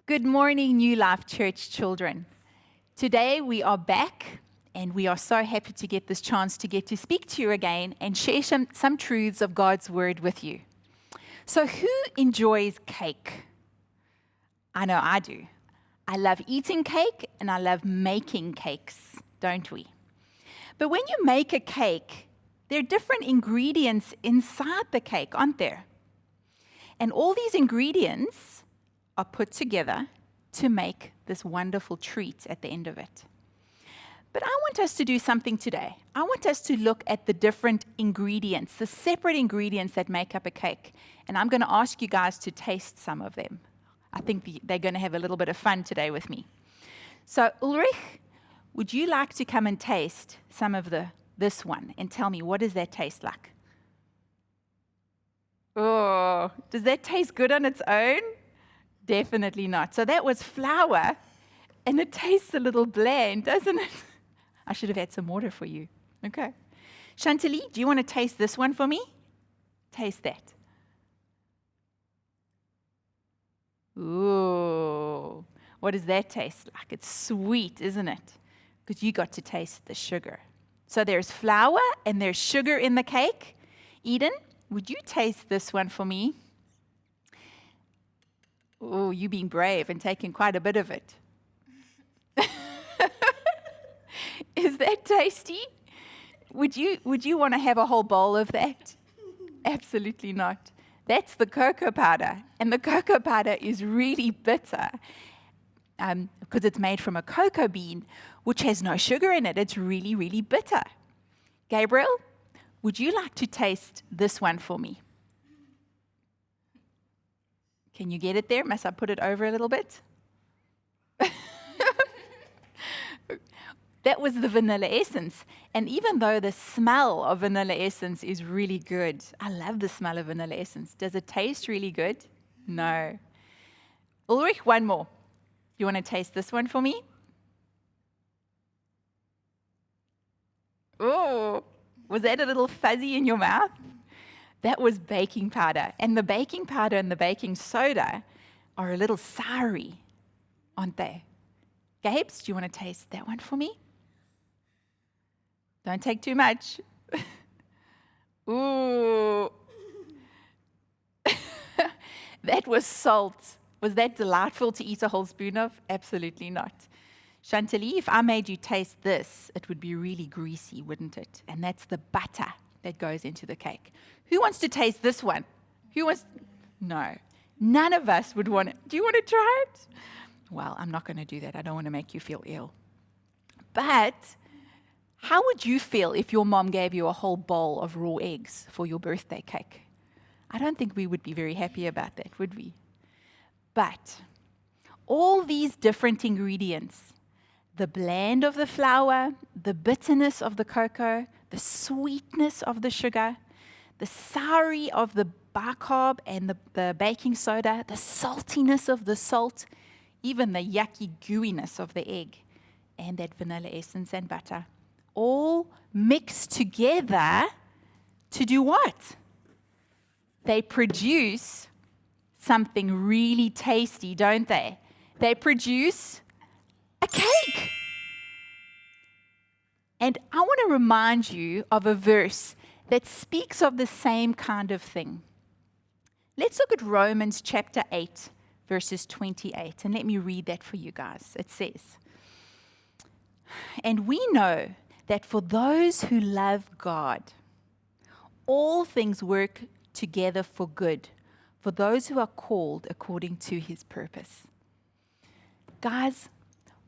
Good morning, New Life Church children. Today we are back and we are so happy to get this chance to get to speak to you again and share some truths of God's Word with you. So who enjoys cake? I know I do. I love eating cake and I love making cakes, don't we? But when you make a cake, there are different ingredients inside the cake, aren't there? And all these ingredients are put together to make this wonderful treat at the end of it. But I want us to do something today. I want us to look at the different ingredients, the separate ingredients that make up a cake. And I'm going to ask you guys to taste some of them. I think they're going to have a little bit of fun today with me. So Ulrich, would you like to come and taste some of this one and tell me, what does that taste like? Oh, does that taste good on its own? Definitely not. So that was flour, and it tastes a little bland, doesn't it? I should have had some water for you. Okay. Chantilly, do you want to taste this one for me? Taste that. Ooh, what does that taste like? It's sweet, isn't it? Because you got to taste the sugar. So there's flour and there's sugar in the cake. Eden, would you taste this one for me? Oh, you being brave and taking quite a bit of it. Is that tasty? Would you want to have a whole bowl of that? Absolutely not. That's the cocoa powder, and the cocoa powder is really bitter because it's made from a cocoa bean, which has no sugar in it. It's really, really bitter. Gabriel, would you like to taste this one for me? Can you get it there? Must I put it over a little bit? That was the vanilla essence. And even though the smell of vanilla essence is really good, I love the smell of vanilla essence. Does it taste really good? No. Ulrich, one more. You want to taste this one for me? Oh, was that a little fuzzy in your mouth? That was baking powder. And the baking powder and the baking soda are a little soury, aren't they? Gabes, do you want to taste that one for me? Don't take too much. Ooh. That was salt. Was that delightful to eat a whole spoon of? Absolutely not. Chantilly, if I made you taste this, it would be really greasy, wouldn't it? And that's the butter that goes into the cake. Who wants to taste this one? No. None of us would want it. Do you want to try it? Well, I'm not going to do that. I don't want to make you feel ill. But how would you feel if your mom gave you a whole bowl of raw eggs for your birthday cake? I don't think we would be very happy about that, would we? But all these different ingredients, the bland of the flour, the bitterness of the cocoa, the sweetness of the sugar, the soury of the bicarb and the baking soda, the saltiness of the salt, even the yucky gooiness of the egg, and that vanilla essence and butter, all mixed together to do what? They produce something really tasty, don't they? They produce a cake. And I want to remind you of a verse that speaks of the same kind of thing. Let's look at Romans chapter 8, verses 28, and let me read that for you guys. It says, "And we know that for those who love God, all things work together for good, for those who are called according to his purpose." Guys,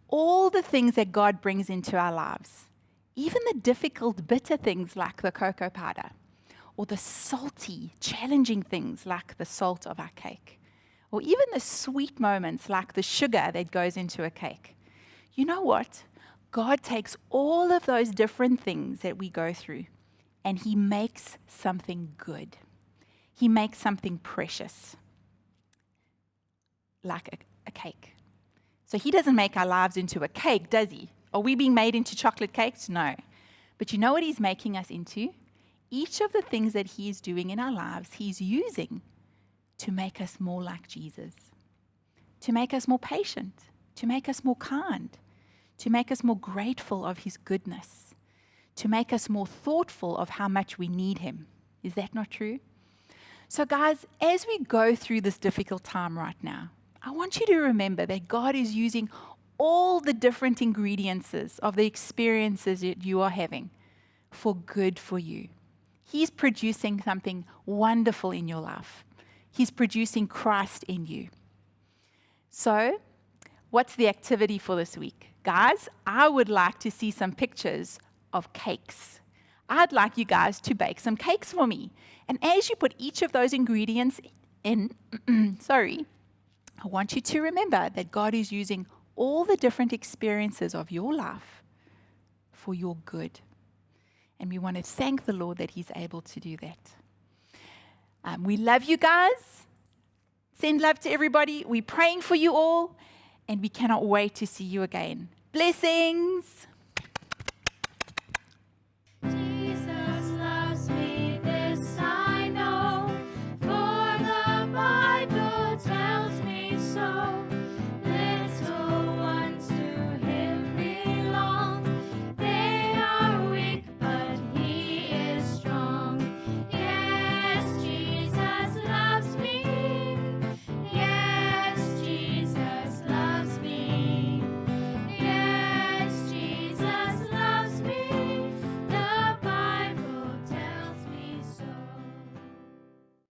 all the things that God brings into our lives, even the difficult, bitter things like the cocoa powder, or the salty, challenging things like the salt of our cake, or even the sweet moments like the sugar that goes into a cake. You know what? God takes all of those different things that we go through, and he makes something good. He makes something precious, like a cake. So he doesn't make our lives into a cake, does he? Are we being made into chocolate cakes? No. But you know what he's making us into? Each of the things that he's doing in our lives, he's using to make us more like Jesus. to make us more patient, to make us more kind, to make us more grateful of his goodness, to make us more thoughtful of how much we need him. Is that not true? So guys, as we go through this difficult time right now, I want you to remember that God is using all the different ingredients of the experiences that you are having for good for you. He's producing something wonderful in your life. He's producing Christ in you. So, what's the activity for this week? Guys, I would like to see some pictures of cakes. I'd like you guys to bake some cakes for me. And as you put each of those ingredients in, I want you to remember that God is using all the different experiences of your life for your good. And we want to thank the Lord that he's able to do that. We love you guys. Send love to everybody. We're praying for you all. And we cannot wait to see you again. Blessings.